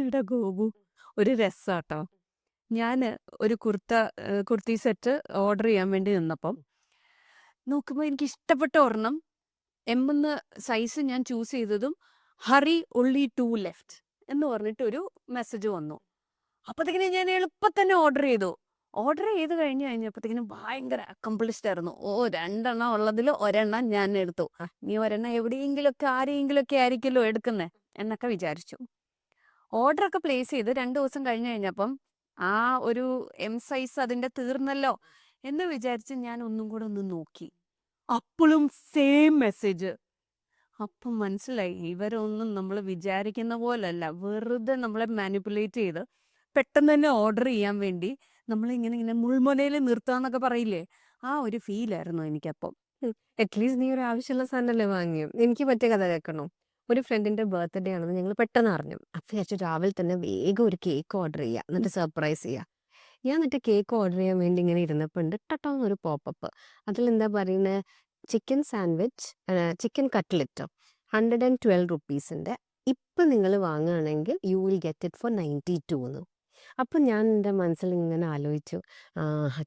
എടാ ഗോപു, ഒരു രസാട്ടോ. ഞാന് ഒരു കുർത്തി സെറ്റ് ഓർഡർ ചെയ്യാൻ വേണ്ടി നിന്നപ്പം നോക്കുമ്പോ എനിക്ക് ഇഷ്ടപ്പെട്ട ഒരെണ്ണം എംന്ന് സൈസ് ഞാൻ ചൂസ് ചെയ്തതും ഹറി ഒൺലി 2 ലെഫ്റ്റ് എന്ന് പറഞ്ഞിട്ട് ഒരു മെസ്സേജ് വന്നു. അപ്പത്തേക്കിനും ഞാൻ എളുപ്പം തന്നെ ഓർഡർ ചെയ്തു. ഓർഡർ ചെയ്ത് കഴിഞ്ഞപ്പോഴത്തേക്കിനും ഭയങ്കര അക്കംപ്ലിഷ്ഡ് ആയിരുന്നു. രണ്ടെണ്ണം ഉള്ളതിൽ ഒരെണ്ണം ഞാൻ എടുത്തു. നീ ഒരെണ്ണം എവിടെയെങ്കിലുമൊക്കെ ആരെയെങ്കിലുമൊക്കെ ആയിരിക്കുമല്ലോ എടുക്കുന്നേ എന്നൊക്കെ വിചാരിച്ചു. ഓർഡറൊക്കെ പ്ലേസ് ചെയ്ത് 2 ദിവസം കഴിഞ്ഞപ്പം ആ ഒരു എം സൈസ് അതിന്റെ തീർന്നല്ലോ എന്ന് വിചാരിച്ച് ഞാൻ ഒന്നും കൂടെ ഒന്ന് നോക്കി. അപ്പളും സെയിം മെസ്സേജ്. അപ്പം മനസ്സിലായി ഇവരൊന്നും നമ്മൾ വിചാരിക്കുന്ന പോലല്ല. വെറുതെ നമ്മളെ മാനിപ്പുലേറ്റ് ചെയ്ത് പെട്ടെന്ന് തന്നെ ഓർഡർ ചെയ്യാൻ വേണ്ടി നമ്മളിങ്ങനെ മുൾമുനയിൽ നിർത്താന്നൊക്കെ പറയില്ലേ, ആ ഒരു ഫീലായിരുന്നു എനിക്കപ്പം. അറ്റ്ലീസ്റ്റ് നീ ഒരു ആവശ്യമുള്ള സാധനമല്ലേ വാങ്ങിയോ? എനിക്ക് പറ്റിയ കഥ കേൾക്കണോ? ഒരു ഫ്രണ്ടിന്റെ ബർത്ത്ഡേ ആണെന്ന് ഞങ്ങൾ പെട്ടെന്ന് അറിഞ്ഞു. അപ്പൊ വിചാരിച്ചു രാവിലെ തന്നെ വേഗം ഒരു കേക്ക് ഓർഡർ ചെയ്യുക, എന്നിട്ട് സർപ്രൈസ് ചെയ്യുക. ഞാൻ എന്നിട്ട് കേക്ക് ഓർഡർ ചെയ്യാൻ വേണ്ടി ഇങ്ങനെ ഇരുന്നപ്പോൾ ഉണ്ട് ടട്ടോന്നൊരു പോപ്പപ്പ്. അതിലെന്താ പറയുന്നത്, ചിക്കൻ സാൻഡ്വിച്ച്, ചിക്കൻ കട്ട്ലറ്റോ, 112 റുപ്പീസിൻ്റെ. ഇപ്പം നിങ്ങൾ വാങ്ങുകയാണെങ്കിൽ you will get it for 92 എന്ന്. അപ്പം ഞാൻ എൻ്റെ മനസ്സിൽ ഇങ്ങനെ ആലോചിച്ചു,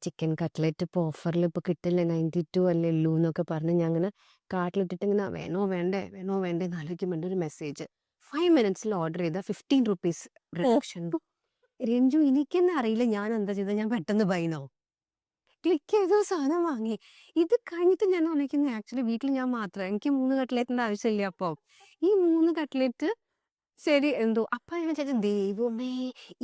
ചിക്കൻ കട്ട്ലറ്റ് ഇപ്പോൾ ഓഫറിൽ ഇപ്പോൾ കിട്ടില്ലേ, 92 അല്ലേ ഉള്ളൂ എന്നൊക്കെ പറഞ്ഞ് ഞാൻ അങ്ങനെ കാർട്ടിലിട്ടിട്ട് ഇങ്ങനെ വേണോ വേണ്ടേ വേണോ വേണ്ടേ എന്ന് ആലോചിക്കുമ്പോൾ ഒരു മെസ്സേജ്, 5 മിനിറ്റ്സിൽ ഓർഡർ ചെയ്ത 15 റുപ്പീസ് റിഡക്ഷൻ. രഞ്ജു, എനിക്കെന്നെ അറിയില്ല ഞാൻ എന്താ ചെയ്തത്. ഞാൻ പെട്ടെന്ന് ബൈനോ ക്ലിക്ക് ചെയ്ത സാധനം വാങ്ങി. ഇത് കഴിഞ്ഞിട്ട് ഞാൻ ആലോചിക്കുന്നത്, ആക്ച്വലി വീട്ടിൽ ഞാൻ മാത്രം, എനിക്ക് 3 കട്ട്ലേറ്റിൻ്റെ ആവശ്യമില്ല. അപ്പോൾ ഈ 3 കട്ട്ലേറ്റ് ശരി എന്തോ അപ്പം ഞാൻ വിചാരിച്ചു, ദൈവമേ,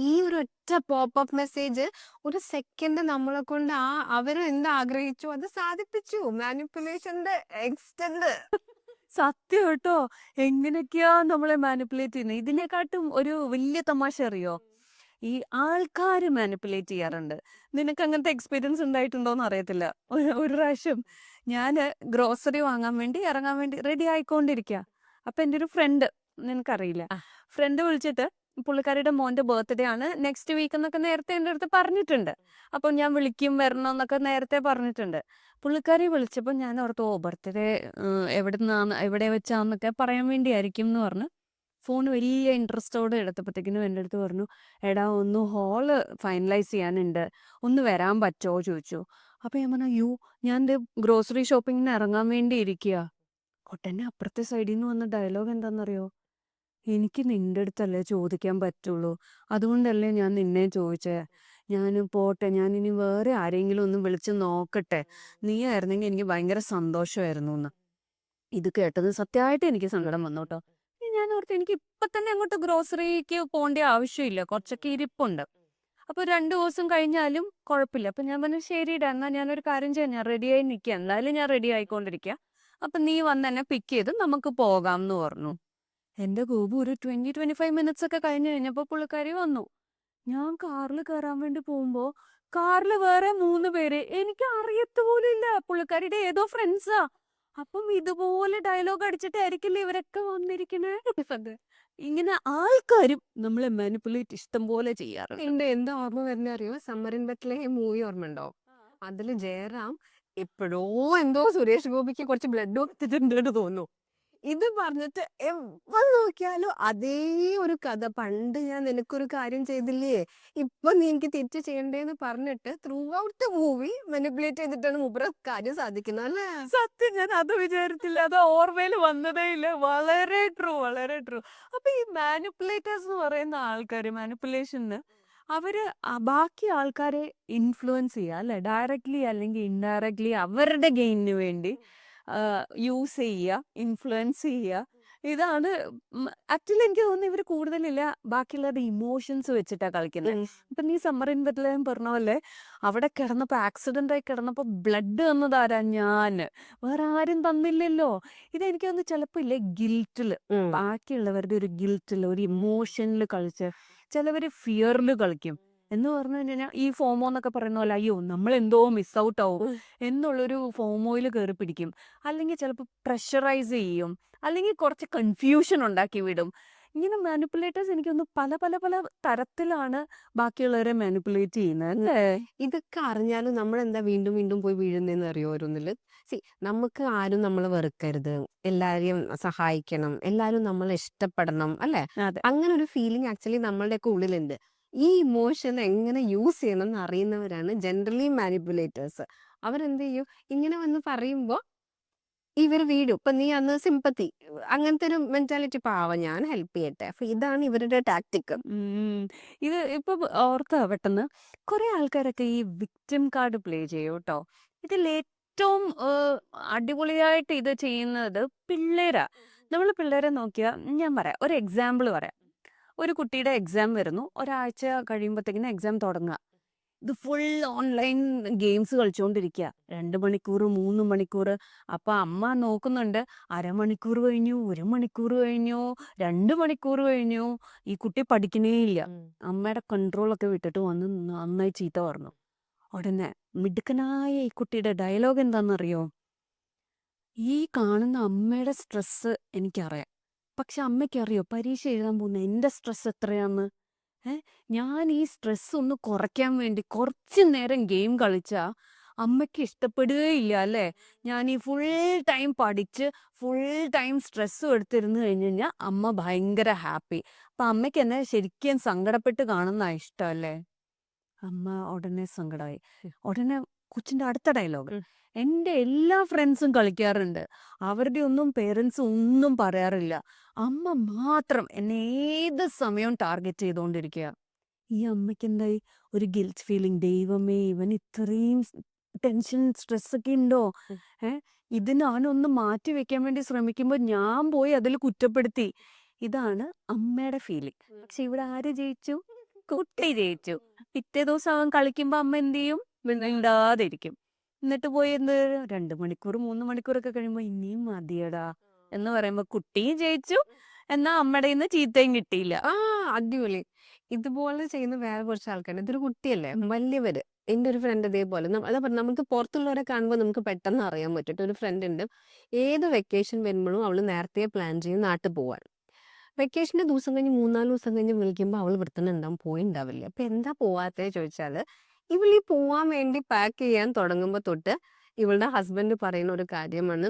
ഈ ഒരു ഒറ്റ പോപ്പപ്പ് മെസ്സേജ് ഒരു സെക്കൻഡ് നമ്മളെ കൊണ്ട് അവരും എന്താ ആഗ്രഹിച്ചു അത് സാധിപ്പിച്ചു. മാനിപ്പുലേഷന്റെ എക്സ്റ്റെൻഡ്. സത്യം കേട്ടോ, എങ്ങനെയൊക്കെയാ നമ്മളെ മാനിപ്പുലേറ്റ് ചെയ്യുന്നത്. ഇതിനെക്കാട്ടും ഒരു വലിയ തമാശ അറിയോ, ഈ ആൾക്കാര് മാനിപ്പുലേറ്റ് ചെയ്യാറുണ്ട്. നിനക്ക് അങ്ങനത്തെ എക്സ്പീരിയൻസ് ഉണ്ടായിട്ടുണ്ടോന്ന് അറിയത്തില്ല. ഒരു പ്രാവശ്യം ഞാന് ഗ്രോസറി വാങ്ങാൻ വേണ്ടി ഇറങ്ങാൻ വേണ്ടി റെഡി ആയിക്കൊണ്ടിരിക്കുക. അപ്പൊ എൻ്റെ ഒരു ഫ്രണ്ട്, നിനക്കറിയില്ല, ഫ്രണ്ട് വിളിച്ചിട്ട് പുള്ളിക്കാരിയുടെ മോന്റെ ബർത്ത്ഡേ ആണ് നെക്സ്റ്റ് വീക്ക് എന്നൊക്കെ നേരത്തെ എൻ്റെ അടുത്ത് പറഞ്ഞിട്ടുണ്ട്. അപ്പോൾ ഞാൻ വിളിക്കും വരണം എന്നൊക്കെ നേരത്തെ പറഞ്ഞിട്ടുണ്ട്. പുള്ളിക്കാരി വിളിച്ചപ്പോൾ ഞാൻ ഓർത്തു, ബർത്ത്ഡേ എവിടെ വെച്ചാന്നൊക്കെ പറയാൻ വേണ്ടിയായിരിക്കും എന്ന് പറഞ്ഞ് ഫോൺ വലിയ ഇൻട്രസ്റ്റോടെ എടുത്തപ്പോഴത്തേക്കിനും എൻ്റെ അടുത്ത് പറഞ്ഞു, എടാ ഒന്ന് ഹോള് ഫൈനലൈസ് ചെയ്യാനുണ്ട്, ഒന്ന് വരാൻ പറ്റുമോ ചോദിച്ചു. അപ്പോൾ ഞാൻ പറഞ്ഞു, ഞാൻ ഗ്രോസറി ഷോപ്പിങ്ങിന് ഇറങ്ങാൻ വേണ്ടി ഇരിക്കുക. കൊട്ടൻ്റെ അപ്പുറത്തെ സൈഡിൽ നിന്ന് വന്ന ഡയലോഗ് എന്താണെന്നറിയോ, എനിക്ക് നിന്റെ അടുത്തല്ലേ ചോദിക്കാൻ പറ്റുള്ളൂ, അതുകൊണ്ടല്ലേ ഞാൻ നിന്നെ ചോദിച്ചേ, ഞാൻ പോട്ടെ, ഞാൻ ഇനി വേറെ ആരെങ്കിലും ഒന്ന് വിളിച്ച് നോക്കട്ടെ, നീ ആയിരുന്നെങ്കിൽ എനിക്ക് ഭയങ്കര സന്തോഷമായിരുന്നു എന്ന്. ഇത് കേട്ടത് സത്യമായിട്ട് എനിക്ക് സങ്കടം വന്നു കേട്ടോ. ഞാൻ ഓർത്ത് എനിക്ക് ഇപ്പൊ തന്നെ അങ്ങോട്ട് ഗ്രോസറിക്ക് പോകേണ്ട ആവശ്യമില്ല, കുറച്ചൊക്കെ ഇരിപ്പുണ്ട്. അപ്പൊ 2 ദിവസം കഴിഞ്ഞാലും കുഴപ്പമില്ല. അപ്പൊ ഞാൻ പറഞ്ഞു, ശരിടാ, എന്നാ ഞാനൊരു കാര്യം ചെയ്യാം, ഞാൻ റെഡിയായി നിൽക്കുക, എന്തായാലും ഞാൻ റെഡി ആയിക്കൊണ്ടിരിക്കുക, അപ്പൊ നീ വന്ന് എന്നെ പിക്ക് ചെയ്ത് നമുക്ക് പോകാം എന്ന് പറഞ്ഞു. എന്റെ ഗോപു ഒരു 20-25 മിനിറ്റ്സ് ഒക്കെ കഴിഞ്ഞപ്പോ പുള്ളിക്കാരി വന്നു. ഞാൻ കാറിൽ കയറാൻ വേണ്ടി പോകുമ്പോ കാറിൽ വേറെ 3 പേര്, എനിക്ക് അറിയത്ത് പോലും ഇല്ല, പുള്ളിക്കാരിയുടെ ഏതോ ഫ്രണ്ട്സാ. അപ്പം ഇതുപോലെ ഡയലോഗ് അടിച്ചിട്ടായിരിക്കില്ലേ ഇവരൊക്കെ വന്നിരിക്കണേ. അത് ഇങ്ങനെ ആൾക്കാരും നമ്മളെ മാനിപ്പുലേറ്റ് ഇഷ്ടം പോലെ ചെയ്യാറുണ്ട്. എന്റെ എന്താ ഓർമ്മ വരുന്ന അറിയോ, സമ്മർ ഇൻ ബത്ലഹേം മൂവി ഓർമ്മ ഉണ്ടോ? അതില് ജയറാം എപ്പോഴോ എന്തോ സുരേഷ് ഗോപിക്ക് കുറച്ച് ബ്ലഡ് കൊടുത്തിട്ടുണ്ട് തോന്നുന്നു. ഇത് പറഞ്ഞിട്ട് എപ്പോൾ നോക്കിയാലും അതേ ഒരു കഥ. പണ്ട് ഞാൻ നിനക്കൊരു കാര്യം ചെയ്തില്ലേ, ഇപ്പൊ നീ എനിക്ക് തിരിച്ചു ചെയ്യണ്ടേന്ന് പറഞ്ഞിട്ട് through out the movie manipulate ചെയ്തിട്ടാണ് മൂപ്പര കാര്യം സാധിക്കുന്നത് അല്ലേ? സത്യം, ഞാൻ അത് വിചാരിച്ചില്ല, അത് ഓർമ്മയിൽ വന്നതേ ഇല്ല. വളരെ ട്രൂ, വളരെ ട്രൂ. അപ്പൊ ഈ മാനിപ്പുലേറ്റേഴ്സ് എന്ന് പറയുന്ന ആൾക്കാര്, മാനിപ്പുലേഷന് അവര് ബാക്കി ആൾക്കാരെ ഇൻഫ്ലുവൻസ് ചെയ്യുക അല്ലെ, ഡയറക്ട്ലി അല്ലെങ്കിൽ ഇൻഡയറക്ട്ലി അവരുടെ ഗെയിനിന് വേണ്ടി യൂസ് ചെയ്യുക, ഇൻഫ്ലുവൻസ് ചെയ്യുക. ഇതാണ് ആക്ച്വലി എനിക്ക് തോന്നുന്നു ഇവർ കൂടുതലില്ല ബാക്കിയുള്ളവരുടെ ഇമോഷൻസ് വെച്ചിട്ടാ കളിക്കുന്നത്. ഇപ്പൊ നീ സമ്മർ ഇൻ ബത്ലഹേം പറഞ്ഞ പോലെ അവിടെ കിടന്നപ്പോ ആക്സിഡന്റ് ആയി കിടന്നപ്പോ ബ്ലഡ് തന്നതാരാ, ഞാന്, വേറെ ആരും തന്നില്ലല്ലോ. ഇതെനിക്ക് തോന്നുന്നു ചിലപ്പോ ഇല്ലേ ഗിൽറ്റില്, ബാക്കിയുള്ളവരുടെ ഒരു ഗിൽറ്റില്, ഒരു ഇമോഷനിൽ കളിച്ച്, ചിലവര് ഫിയറിൽ കളിക്കും. എന്ന് പറഞ്ഞു കഴിഞ്ഞാൽ ഈ ഫോമോ എന്നൊക്കെ പറയുന്ന പോലെ, അയ്യോ നമ്മൾ എന്തോ മിസ് ഔട്ട് ആവും എന്നുള്ളൊരു ഫോമോയിൽ കയറി പിടിക്കും. അല്ലെങ്കിൽ ചിലപ്പോൾ പ്രഷറൈസ് ചെയ്യും, അല്ലെങ്കിൽ കുറച്ച് കൺഫ്യൂഷൻ ഉണ്ടാക്കി വിടും. ഇങ്ങനെ മാനിപ്പുലേറ്റേഴ്സ് എനിക്കൊന്ന് പല പല പല തരത്തിലാണ് ബാക്കിയുള്ളവരെ മാനിപ്പുലേറ്റ് ചെയ്യുന്നത് അല്ലേ? ഇതൊക്കെ അറിഞ്ഞാലും നമ്മളെന്താ വീണ്ടും വീണ്ടും പോയി വീഴുന്നതെന്ന് അറിയോ ഓരോന്നില്? സി നമുക്ക് ആരും നമ്മളെ വെറുക്കരുത്. എല്ലാരെയും സഹായിക്കണം. എല്ലാരും നമ്മളെ ഇഷ്ടപ്പെടണം. അല്ലേ? അതെ. അങ്ങനെ ഒരു ഫീലിംഗ് ആക്ച്വലി നമ്മളുടെയൊക്കെ ഉള്ളിലുണ്ട്. ഈ ഇമോഷൻ എങ്ങനെ യൂസ് ചെയ്യണം എന്ന് അറിയുന്നവരാണ് ജനറലി മാനിപ്പുലേറ്റേഴ്സ്. അവരെന്ത് ചെയ്യും? ഇങ്ങനെ വന്ന് പറയുമ്പോ ഇവര് വീഴും. ഇപ്പൊ നീ അന്ന് സിമ്പത്തി അങ്ങനത്തെ ഒരു മെന്റാലിറ്റി പാവം ഞാൻ ഹെൽപ്പ് ചെയ്യട്ടെ. അപ്പൊ ഇതാണ് ഇവരുടെ ടാക്ടിക്. ഉം. ഇത് ഇപ്പൊ ഓർത്താ പെട്ടെന്ന് കുറെ ആൾക്കാരൊക്കെ ഈ വിക്ടിം കാർഡ് പ്ലേ ചെയ്യും കേട്ടോ. ഇതിൽ ഏറ്റവും അടിപൊളിയായിട്ട് ഇത് ചെയ്യുന്നത് പിള്ളേരാ. നമ്മൾ പിള്ളേരെ നോക്കിയാ ഞാൻ പറയാം ഒരു എക്സാമ്പിൾ പറയാം. ഒരു കുട്ടിയുടെ എക്സാം വരുന്നു. ഒരാഴ്ച കഴിയുമ്പോഴത്തേക്കിനും എക്സാം തുടങ്ങുക. ഇത് ഫുൾ ഓൺലൈൻ ഗെയിംസ് കളിച്ചുകൊണ്ടിരിക്കുക. 2 മണിക്കൂർ 3 മണിക്കൂർ. അപ്പൊ അമ്മ നോക്കുന്നുണ്ട്. അരമണിക്കൂർ കഴിഞ്ഞു, 1 മണിക്കൂർ കഴിഞ്ഞു, 2 മണിക്കൂർ കഴിഞ്ഞു. ഈ കുട്ടി പഠിക്കണേ ഇല്ല. അമ്മയുടെ കൺട്രോളൊക്കെ വിട്ടിട്ട് വന്ന് നന്നായി ചീത്ത പറഞ്ഞു. ഉടനെ മിടുക്കനായ ഈ കുട്ടിയുടെ ഡയലോഗ് എന്താണെന്നറിയോ? ഈ കാണുന്ന അമ്മയുടെ സ്ട്രെസ് എനിക്കറിയാം. പക്ഷെ അമ്മയ്ക്കറിയോ പരീക്ഷ എഴുതാൻ പോകുന്ന എൻ്റെ സ്ട്രെസ് എത്രയാന്ന്? ഞാൻ ഈ സ്ട്രെസ് ഒന്ന് കുറയ്ക്കാൻ വേണ്ടി കുറച്ച് നേരം ഗെയിം കളിച്ചാ അമ്മയ്ക്ക് ഇഷ്ടപ്പെടുകയില്ല അല്ലേ? ഞാൻ ഈ ഫുൾ ടൈം പഠിച്ച് ഫുൾ ടൈം സ്ട്രെസ്സും എടുത്തിരുന്ന് കഴിഞ്ഞ് കഴിഞ്ഞാൽ അമ്മ ഭയങ്കര ഹാപ്പി. അപ്പൊ അമ്മയ്ക്ക് എന്നെ ശരിക്കും സങ്കടപ്പെട്ട് കാണുന്ന ഇഷ്ടം അല്ലേ? അമ്മ ഉടനെ സങ്കടമായി. ഉടനെ കൊച്ചിന്റെ അടുത്ത ഡയലോഗ്. എൻ്റെ എല്ലാ ഫ്രണ്ട്സും കളിക്കാറുണ്ട്. അവരുടെ ഒന്നും പേരൻസ് ഒന്നും പറയാറില്ല. അമ്മ മാത്രം എന്നെ ഏത് സമയവും ടാർഗറ്റ് ചെയ്തുകൊണ്ടിരിക്കുക. ഈ അമ്മയ്ക്ക് എന്തായി? ഒരു ഗിൽറ്റ് ഫീലിംഗ്. ദൈവമേ ഇവൻ ഇത്രയും ടെൻഷൻ സ്ട്രെസ് ഒക്കെ ഉണ്ടോ? ഏഹ് ഇത് ഞാനൊന്ന് മാറ്റി വെക്കാൻ വേണ്ടി ശ്രമിക്കുമ്പോൾ ഞാൻ പോയി അതിൽ കുറ്റപ്പെടുത്തി. ഇതാണ് അമ്മയുടെ ഫീലിംഗ്. പക്ഷെ ഇവിടെ ആര് ജയിച്ചു? കുട്ടി ജയിച്ചു. പിറ്റേ ദിവസം അവൻ കളിക്കുമ്പോ അമ്മ എന്ത് ചെയ്യും? മിണ്ടാതിരിക്കും. എന്നിട്ട് പോയി എന്ത് 2 മണിക്കൂർ 3 മണിക്കൂറൊക്കെ കഴിയുമ്പോ ഇനിയും മതിയടാ എന്ന് പറയുമ്പോ കുട്ടിയും ജയിച്ചു. എന്നാ അമ്മയുടെ നിന്ന് ചീത്തയും കിട്ടിയില്ല. ആ അടിപൊളി. ഇതുപോലെ ചെയ്യുന്ന വേറെ കുറച്ച് ആൾക്കാരുണ്ട്. ഇതൊരു കുട്ടിയല്ലേ? വലിയവര്. എൻ്റെ ഒരു ഫ്രണ്ട് ഇതേപോലെ അതാ പറഞ്ഞെ നമുക്ക് പുറത്തുള്ളവരെ കാണുമ്പോൾ നമുക്ക് പെട്ടെന്ന് അറിയാൻ പറ്റും. ഒരു ഫ്രണ്ട് ഉണ്ട്. ഏത് വെക്കേഷൻ വരുമ്പോഴും അവള് നേരത്തെ പ്ലാൻ ചെയ്യും നാട്ടിൽ പോവാൻ. വെക്കേഷന്റെ ദിവസം കഴിഞ്ഞ് 3-4 ദിവസം കഴിഞ്ഞ് വിളിക്കുമ്പോൾ അവൾ ഇവിടെ തന്നെ ഉണ്ടാവും. പോയിണ്ടാവില്ല. അപ്പൊ എന്താ പോവാത്തേ ചോദിച്ചാല് ഇവളീ പോവാൻ വേണ്ടി പാക്ക് ചെയ്യാൻ തുടങ്ങുമ്പോ തൊട്ട് ഇവളുടെ ഹസ്ബൻഡ് പറയുന്ന ഒരു കാര്യമാണ്.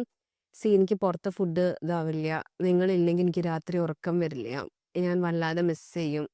എനിക്ക് പുറത്തെ ഫുഡ് ഇതാവില്ല. നിങ്ങളില്ലെങ്കിൽ എനിക്ക് രാത്രി ഉറക്കം വരില്ല. ഞാൻ വല്ലാതെ മിസ് ചെയ്യും.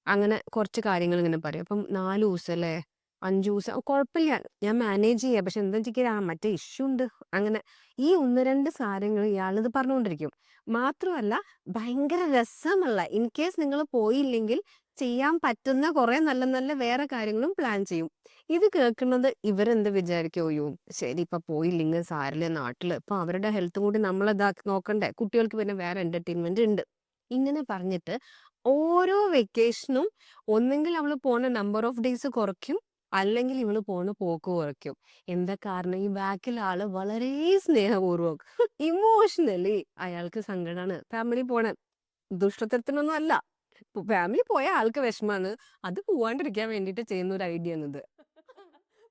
അങ്ങനെ കുറച്ച് കാര്യങ്ങൾ ഇങ്ങനെ പറയും. അപ്പം 4 ദിവസം അല്ലേ 5 ദിവസം കുഴപ്പമില്ല. ഞാൻ മാനേജ് ചെയ്യാം. പക്ഷെ എന്താ വെച്ചാൽ മറ്റേ ഇഷ്യൂ ഉണ്ട്. അങ്ങനെ ഈ 1-2 കാര്യങ്ങൾ ഇയാളിത് പറഞ്ഞുകൊണ്ടിരിക്കും. മാത്രമല്ല ഭയങ്കര രസമുള്ള ഇൻ കേസ് നിങ്ങൾ പോയില്ലെങ്കിൽ ചെയ്യാൻ പറ്റുന്ന കുറെ നല്ല നല്ല വേറെ കാര്യങ്ങളും പ്ലാൻ ചെയ്യും. ഇത് കേൾക്കുന്നത് ഇവരെന്ത് വിചാരിക്കും? അയ്യോ ശരി ഇപ്പൊ പോയില്ലെങ്കിൽ സാരില്ല നാട്ടില് ഇപ്പൊ അവരുടെ ഹെൽത്തും കൂടി നമ്മൾ ഇതാക്കി നോക്കണ്ടേ. കുട്ടികൾക്ക് പിന്നെ വേറെ എന്റർടൈൻമെന്റ് ഉണ്ട്. ഇങ്ങനെ പറഞ്ഞിട്ട് ഓരോ വെക്കേഷനും ഒന്നെങ്കിൽ അവള് പോണ നമ്പർ ഓഫ് ഡേയ്സ് കുറയ്ക്കും. അല്ലെങ്കിൽ ഇവള് പോണ പോക്ക് കുറയ്ക്കും. എന്താ കാരണം? ഈ ബാക്കിൽ ആള് വളരെ സ്നേഹപൂർവ്വം ഇമോഷണലി അയാൾക്ക് സങ്കടാണ് ഫാമിലി പോണ. ദുഷ്ടത്തരത്തിനൊന്നും അല്ല. ഫാമിലി പോയ ആൾക്ക് വിഷമാണ്. അത് പോവാണ്ടിരിക്കാൻ വേണ്ടിയിട്ട് ചെയ്യുന്ന ഒരു ഐഡിയ ആണിത്.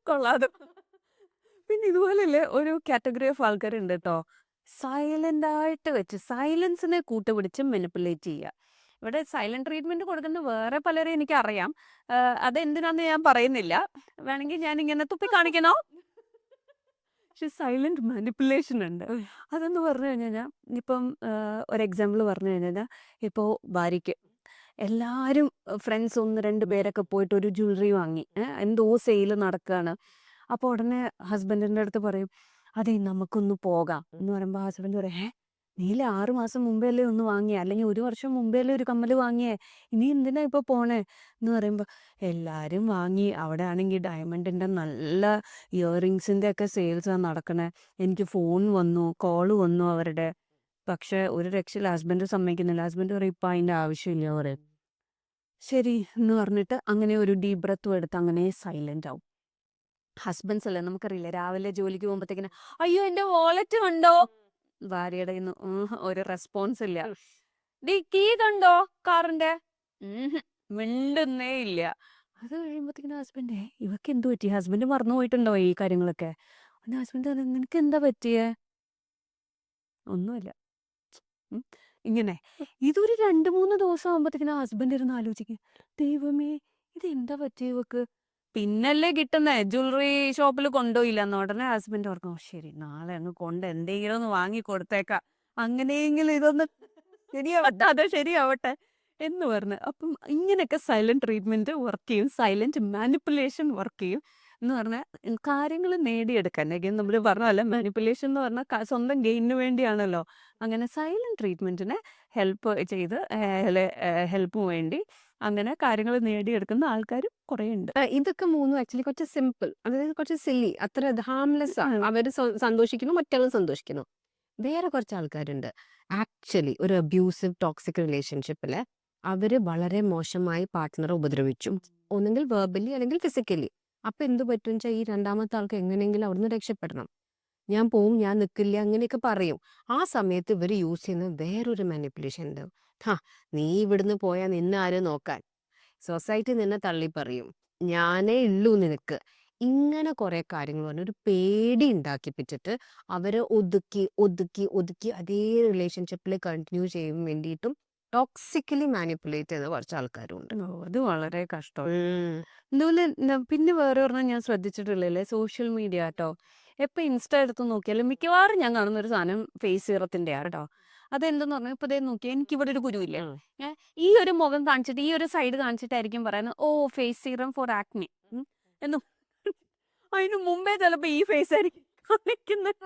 കൊള്ളാതെ. പിന്നെ ഇതുപോലല്ലേ ഒരു കാറ്റഗറി ഓഫ് ആൾക്കാരുണ്ട് കേട്ടോ. സൈലന്റ് ആയിട്ട് വെച്ച് സൈലൻസിനെ കൂട്ടുപിടിച്ച് മെനിപ്പുലേറ്റ് ചെയ്യുക. ഇവിടെ സൈലന്റ് ട്രീറ്റ്മെന്റ് കൊടുക്കുന്ന വേറെ പലരെയും എനിക്കറിയാം. അതെന്തിനാന്ന് ഞാൻ പറയുന്നില്ല. വേണമെങ്കിൽ ഞാൻ ഇങ്ങനെ തുപ്പി കാണിക്കണോ? പക്ഷെ സൈലന്റ് മാനിപ്പുലേഷൻ ഉണ്ട്. അതെന്ന് പറഞ്ഞു കഴിഞ്ഞാൽ ഇപ്പം ഒരു എക്സാമ്പിൾ പറഞ്ഞു കഴിഞ്ഞാൽ ഇപ്പോൾ ഭാര്യയ്ക്ക് എല്ലാവരും ഫ്രണ്ട്സ് 1-2 പേരൊക്കെ പോയിട്ട് ഒരു ജ്വല്ലറി വാങ്ങി. എന്തോ സെയിൽ നടക്കുകയാണ്. അപ്പോൾ ഉടനെ ഹസ്ബൻഡിൻ്റെ അടുത്ത് പറയും അതെ നമുക്കൊന്ന് പോകാം എന്ന് പറയുമ്പോൾ ഹസ്ബൻഡ് പറയും നീല 6 മാസം മുമ്പേ അല്ലേ ഒന്ന് വാങ്ങിയേ അല്ലെങ്കിൽ 1 വർഷം മുമ്പേ അല്ലേ ഒരു കമ്മൽ വാങ്ങിയേ ഇനി എന്തിനാ ഇപ്പൊ പോണേ എന്ന് പറയുമ്പോൾ എല്ലാരും വാങ്ങി അവിടെ ആണെങ്കിൽ ഡയമണ്ടിന്റെ നല്ല ഇയറിങ്സിന്റെ ഒക്കെ സെയിൽസാണ് നടക്കണേ. എനിക്ക് ഫോൺ വന്നു കോള് വന്നു അവരുടെ. പക്ഷെ ഒരു രക്ഷയില്ല ഹസ്ബൻഡ് സമ്മതിക്കുന്നില്ല. ഹസ്ബൻഡ് പറയും ഇപ്പൊ അതിന്റെ ആവശ്യമില്ല പറയും. ശരി എന്ന് പറഞ്ഞിട്ട് അങ്ങനെ ഒരു ഡീപ് ബ്രത്തും എടുത്ത് അങ്ങനെ സൈലന്റ് ആവും. ഹസ്ബൻഡ്സ് അല്ലേ നമുക്കറിയില്ല രാവിലെ ജോലിക്ക് പോകുമ്പോഴത്തേക്കിന് അയ്യോ എന്റെ വാലറ്റ് കണ്ടോ? ഭാര്യയുടെ കയ്യിന്ന് ഒരു റെസ്പോൺസ് ഇല്ല. ഡീ കീ കണ്ടോ കാറിന്റെ? മിണ്ടുന്നേ ഇല്ല. അത് കഴിയുമ്പോഴത്തേക്കിന് ഹസ്ബൻഡ് ഇവക്ക് എന്തു പറ്റി? ഹസ്ബൻഡ് മറന്നു പോയിട്ടുണ്ടോ ഈ കാര്യങ്ങളൊക്കെ? ഹസ്ബൻഡ് നിനക്ക് എന്താ പറ്റിയേ? ഒന്നുമില്ല. ഇങ്ങനെ. ഇതൊരു 2, 3 ദിവസം ആകുമ്പോഴത്തേക്കിനും ഹസ്ബൻഡ് ഇരുന്ന് ആലോചിക്കും. ദൈവമേ! ഇതെന്താ പറ്റിയെ ഇവക്ക്? പിന്നല്ലേ കിട്ടുന്നേ. ജ്വല്ലറി ഷോപ്പിൽ കൊണ്ടുപോയില്ലന്ന് ഉടനെ ഹസ്ബൻഡ് ഓർക്കും. ഓ ശരി, നാളെ അങ്ങ് കൊണ്ട് എന്തെങ്കിലും ഒന്ന് വാങ്ങി കൊടുത്തേക്കാം. അങ്ങനെയെങ്കിലും ഇതൊന്ന് ശരിയാവട്ടെ, അത് ശരിയാവട്ടെ എന്ന് പറഞ്ഞ്. അപ്പം ഇങ്ങനെയൊക്കെ സൈലന്റ് ട്രീറ്റ്മെന്റ് വർക്ക് ചെയ്യും. സൈലന്റ് മാനിപ്പുലേഷൻ വർക്ക് ചെയ്യും. എന്ന് പറഞ്ഞാൽ കാര്യങ്ങൾ നേടിയെടുക്കാൻ. അഗൈൻ നമ്മൾ പറഞ്ഞ പോലെ മാനിപ്പുലേഷൻ എന്ന് പറഞ്ഞാൽ സ്വന്തം ഗെയിനിന് വേണ്ടിയാണല്ലോ. അങ്ങനെ സൈലന്റ് ട്രീറ്റ്മെന്റിനെ ഹെൽപ്പ് ചെയ്ത് ഹെൽപ്പ് വേണ്ടി അങ്ങനെ കാര്യങ്ങൾ നേടിയെടുക്കുന്ന ആൾക്കാരും കുറേ ഉണ്ട്. ഇതൊക്കെ മൂന്നും ആക്ച്വലി കുറച്ച് സിമ്പിൾ, അതായത് കുറച്ച് സില്ലി, അത്ര ഹാംലെസ് ആ. അവര് സന്തോഷിക്കുന്നു, മറ്റവരും സന്തോഷിക്കുന്നു. വേറെ കുറച്ച് ആൾക്കാരുണ്ട് ആക്ച്വലി ഒരു അബ്യൂസീവ് ടോക്സിക് റിലേഷൻഷിപ്പില് അവര് വളരെ മോശമായി പാർട്ട്ണറെ ഉപദ്രവിച്ചു, ഒന്നെങ്കിൽ വെർബലി അല്ലെങ്കിൽ ഫിസിക്കലി. അപ്പൊ എന്ത് പറ്റും വെച്ചാൽ ഈ രണ്ടാമത്തെ ആൾക്ക് എങ്ങനെയെങ്കിലും അവിടുന്ന് രക്ഷപ്പെടണം. ഞാൻ പോവും, ഞാൻ നിൽക്കില്ല, അങ്ങനെയൊക്കെ പറയും. ആ സമയത്ത് ഇവർ യൂസ് ചെയ്യുന്ന വേറൊരു മാനിപ്പുലേഷൻ ഉണ്ട്. ഹാ, നീ ഇവിടുന്ന് പോയാൽ നിന്നെ ആരും നോക്കാൻ, സൊസൈറ്റി നിന്നെ തള്ളി പറയും, ഞാനേ ഉള്ളൂ നിനക്ക്. ഇങ്ങനെ കുറെ കാര്യങ്ങൾ പറഞ്ഞ് ഒരു പേടി ഉണ്ടാക്കിപ്പിച്ചിട്ട് അവരെ ഒതുക്കി ഒതുക്കി ഒതുക്കി അതേ റിലേഷൻഷിപ്പിൽ കണ്ടിന്യൂ ചെയ്യാൻ വേണ്ടിയിട്ടും ടോക്സിക്കലി മാനിപ്പുലേറ്റ് ചെയ്യുന്ന കുറച്ച് ആൾക്കാരുണ്ട്. ഓ, അത് വളരെ കഷ്ടം. അതുപോലെ പിന്നെ വേറെ ഒരെണ്ണം ഞാൻ ശ്രദ്ധിച്ചിട്ടില്ലല്ലേ, സോഷ്യൽ മീഡിയ കേട്ടോ. എപ്പോൾ ഇൻസ്റ്റ എടുത്ത് നോക്കിയാലും മിക്കവാറും ഞാൻ കാണുന്ന ഒരു സാധനം ഫേസ് സീറത്തിന്റെ കേട്ടോ. അതെന്തെന്ന് പറഞ്ഞാൽ ഇപ്പൊ ദേ നോക്കിയാൽ എനിക്കിവിടെ ഒരു കുരുവില്ലേ, ഈ ഒരു മുഖം കാണിച്ചിട്ട് ഈ ഒരു സൈഡ് കാണിച്ചിട്ടായിരിക്കും പറയുന്നത്, ഓ ഫേസ് സീറം ഫോർ ആക്നി എന്നും. അതിന് മുമ്പേ ചിലപ്പോ ഈ ഫേസ് ആയിരിക്കും കാണിക്കുന്നത്.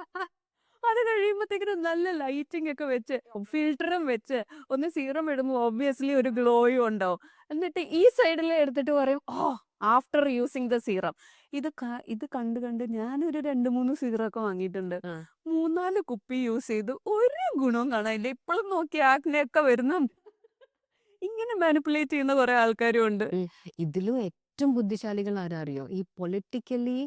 അത് കഴിയുമ്പോഴത്തേക്കിനും നല്ല ലൈറ്റിംഗ് ഒക്കെ വെച്ച് ഫിൽറ്ററും വെച്ച് ഒന്ന് സീറം ഇടുമ്പോൾ ഒബ്വിയസ്ലി ഒരു ഗ്ലോയും ഉണ്ടാവും. എന്നിട്ട് ഈ സൈഡിൽ എടുത്തിട്ട് പറയും, ഓ ആഫ്റ്റർ യൂസിങ് ദ സീറം. ഇത് കണ്ട് കണ്ട് ഞാനൊരു 2, 3 സീറം ഒക്കെ വാങ്ങിയിട്ടുണ്ട്. 3, 4 കുപ്പി യൂസ് ചെയ്ത് ഒരു ഗുണവും കാണാനില്ല. ഇപ്പോഴും നോക്കി ആക്നെയൊക്കെ വരുന്ന. ഇങ്ങനെ മാനിപ്പുലേറ്റ് ചെയ്യുന്ന കുറെ ആൾക്കാരും ഉണ്ട്. ഇതിലും ഏറ്റവും ബുദ്ധിശാലികൾ ആരാ അറിയോ? ഈ പൊളിറ്റിക്കലി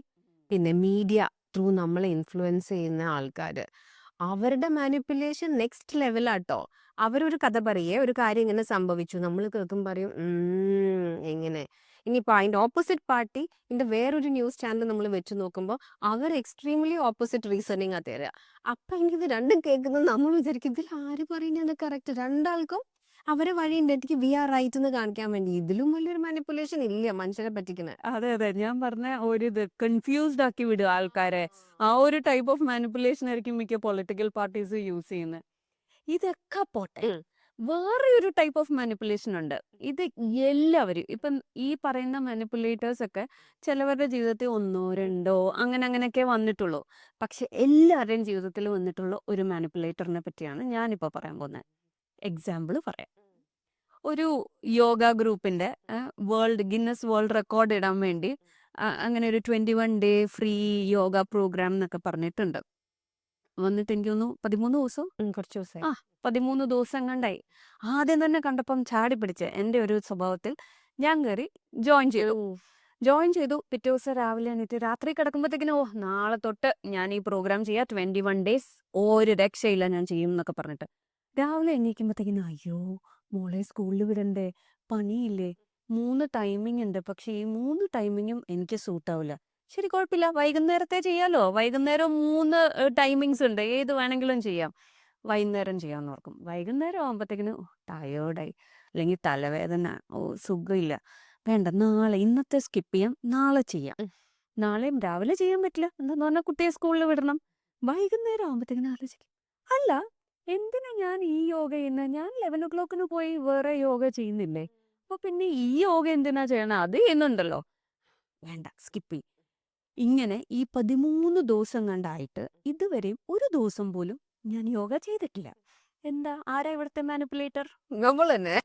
പിന്നെ മീഡിയ ത്രൂ നമ്മളെ ഇൻഫ്ലുവൻസ് ചെയ്യുന്ന ആൾക്കാര്. അവരുടെ മാനിപ്പുലേഷൻ നെക്സ്റ്റ് ലെവലാട്ടോ. അവരൊരു കഥ പറയേ, ഒരു കാര്യം ഇങ്ങനെ സംഭവിച്ചു, നമ്മൾ കേൾക്കും പറയും എങ്ങനെ. ഇനിയിപ്പോ അതിന്റെ ഓപ്പോസിറ്റ് പാർട്ടി ഇതിന്റെ വേറൊരു ന്യൂസ് ചാനൽ നമ്മൾ വെച്ച് നോക്കുമ്പോൾ അവർ എക്സ്ട്രീംലി ഓപ്പോസിറ്റ് റീസണിങ് ആ തരിക. അപ്പൊ എനിക്കിത് രണ്ടും കേൾക്കുന്നത് നമ്മൾ വിചാരിക്കും ഇതിൽ ആര് പറയുന്നത് കറക്റ്റ്. രണ്ടാൾക്കും അവരെ വഴിയുണ്ട് എനിക്ക് വി ആർ റൈറ്റ് എന്ന് കാണിക്കാൻ വേണ്ടി. ഇതിലും വലിയൊരു മാനിപ്പുലേഷൻ ഇല്ല മനുഷ്യരെ പറ്റിക്കുന്നത്. അതെ അതെ, ഞാൻ പറഞ്ഞ ഒരു ഇത് കൺഫ്യൂസ്ഡ് ആക്കി വിടുക ആൾക്കാരെ. ആ ഒരു ടൈപ്പ് ഓഫ് മാനിപ്പുലേഷൻ ആയിരിക്കും മിക്ക പൊളിറ്റിക്കൽ പാർട്ടീസ് യൂസ് ചെയ്യുന്നത്. ഇതൊക്കെ പോട്ടെ, വേറെ ഒരു ടൈപ്പ് ഓഫ് മാനിപ്പുലേഷൻ ഉണ്ട്. ഇത് എല്ലാവരും ഇപ്പം ഈ പറയുന്ന മാനിപ്പുലേറ്റേഴ്സ് ഒക്കെ ചിലവരുടെ ജീവിതത്തിൽ 1, 2 അങ്ങനെയൊക്കെ വന്നിട്ടുള്ളൂ. പക്ഷെ എല്ലാവരുടെയും ജീവിതത്തിൽ വന്നിട്ടുള്ള ഒരു മാനിപ്പുലേറ്ററിനെ പറ്റിയാണ് ഞാനിപ്പോൾ പറയാൻ പോകുന്നത്. എക്സാമ്പിൾ പറയാം. ഒരു യോഗ ഗ്രൂപ്പിന്റെ ഗിന്നസ് വേൾഡ് റെക്കോർഡ് ഇടാൻ വേണ്ടി അങ്ങനെ ഒരു 21 ഡേ ഫ്രീ യോഗ പ്രോഗ്രാം എന്നൊക്കെ പറഞ്ഞിട്ടുണ്ട്. വന്നിട്ട് എനിക്ക് തോന്നുന്നു 13 ദിവസം, കുറച്ച് ദിവസമായി. 13 ദിവസം കണ്ടായി. ആദ്യം തന്നെ കണ്ടപ്പം ചാടി പിടിച്ച് എൻ്റെ ഒരു സ്വഭാവത്തിൽ ഞാൻ കയറി ജോയിൻ ചെയ്തു. പിറ്റേ ദിവസം രാവിലെ എണീറ്റ് രാത്രി കിടക്കുമ്പോഴത്തേക്കിനും, ഓ നാളെ തൊട്ട് ഞാൻ ഈ പ്രോഗ്രാം ചെയ്യാം, 21 ഡേയ്സ് ഒരു രക്ഷയില്ല ഞാൻ ചെയ്യും എന്നൊക്കെ പറഞ്ഞിട്ട്. രാവിലെ എണീക്കുമ്പോഴത്തേക്കിനും, അയ്യോ മോളെ സ്കൂളിൽ വിടണ്ടേ, പണിയില്ലേ, 3 ടൈമിംഗ് ഉണ്ട്. പക്ഷെ ഈ 3 ടൈമിങ്ങും എനിക്ക് സൂട്ടാവില്ല. ശരി കുഴപ്പമില്ല, വൈകുന്നേരത്തെ ചെയ്യാലോ. വൈകുന്നേരം 3 ടൈമിങ്സ് ഉണ്ട്, ഏത് വേണമെങ്കിലും ചെയ്യാം. വൈകുന്നേരം ചെയ്യാമെന്ന് ഓർക്കും. വൈകുന്നേരം ആകുമ്പോഴത്തേക്കിനും ടയേർഡായി, അല്ലെങ്കിൽ തലവേദന, ഓ സുഖമില്ല, വേണ്ട നാളെ, ഇന്നത്തെ സ്കിപ്പ് ചെയ്യാം, നാളെ ചെയ്യാം. നാളെയും രാവിലെ ചെയ്യാൻ പറ്റില്ല, എന്താന്ന് പറഞ്ഞാൽ കുട്ടിയെ സ്കൂളിൽ വിടണം. വൈകുന്നേരം ആകുമ്പോഴത്തേക്കിനും ആലോചിക്കും, അല്ല എന്തിനാ ഞാൻ ഈ യോഗ ചെയ്യുന്നത്, ഞാൻ 11 o'clock പോയി വേറെ യോഗ ചെയ്യുന്നില്ലേ, അപ്പൊ പിന്നെ ഈ യോഗ എന്തിനാ ചെയ്യണം, അത് ചെയ്യുന്നുണ്ടല്ലോ, വേണ്ട സ്കിപ്പ് ചെയ്യും. ഇങ്ങനെ ഈ 13 ദിവസം കണ്ടായിട്ട് ഇതുവരെയും ഒരു ദിവസം പോലും ഞാൻ യോഗ ചെയ്തിട്ടില്ല. എന്താ, ആരാ ഇവിടുത്തെ മാനിപ്പുലേറ്റർ? നമ്മൾ തന്നെ.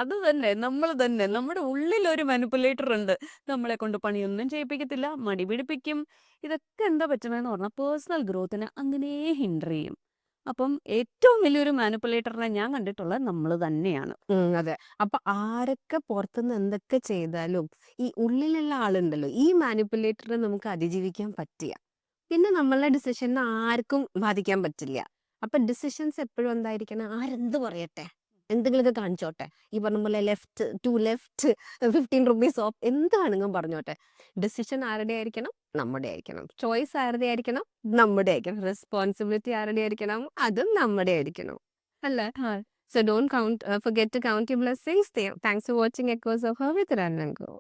അത് തന്നെ, നമ്മൾ തന്നെ. നമ്മുടെ ഉള്ളിൽ ഒരു മാനിപ്പുലേറ്റർ ഉണ്ട്. നമ്മളെ കൊണ്ട് പണിയൊന്നും ചെയ്യിപ്പിക്കത്തില്ല, മടി പിടിപ്പിക്കും. ഇതൊക്കെ എന്താ പറ്റണെന്ന് പറഞ്ഞാൽ പേഴ്സണൽ ഗ്രോത്തിനെ അങ്ങനെ ഹിൻഡർ ചെയ്യും. അപ്പം ഏറ്റവും വലിയൊരു മാനിപ്പുലേറ്ററിനെ ഞാൻ കണ്ടിട്ടുള്ളത് നമ്മൾ തന്നെയാണ്. അതെ. അപ്പൊ ആരൊക്കെ പുറത്തുനിന്ന് എന്തൊക്കെ ചെയ്താലും ഈ ഉള്ളിലുള്ള ആളുണ്ടല്ലോ, ഈ മാനിപ്പുലേറ്ററിനെ നമുക്ക് അതിജീവിക്കാൻ പറ്റിയ, പിന്നെ നമ്മളുടെ ഡിസിഷനെ ആർക്കും ബാധിക്കാൻ പറ്റില്ല. അപ്പൊ ഡിസിഷൻസ് എപ്പോഴും എന്തായിരിക്കണം, ആരെന്ത് പറയട്ടെ, എന്തെങ്കിലുമൊക്കെ കാണിച്ചോട്ടെ, ഈ പറഞ്ഞ പോലെ ലെഫ്റ്റ് 15 rupees ഓഫ് എന്താണെങ്കിലും പറഞ്ഞോട്ടെ. ഡിസിഷൻ ആരുടെ ആയിരിക്കണം, നമ്മുടെ ആയിരിക്കണം. ചോയ്സ് ആരുടെ ആയിരിക്കണം, നമ്മുടെ ആയിരിക്കണം. റെസ്പോൺസിബിലിറ്റി ആരുടെ ആയിരിക്കണം, അതും നമ്മുടെ ആയിരിക്കണം. അല്ലേ? ആ. So don't forget to count your blessings. Thanks for watching Echoes of Her with Ranango.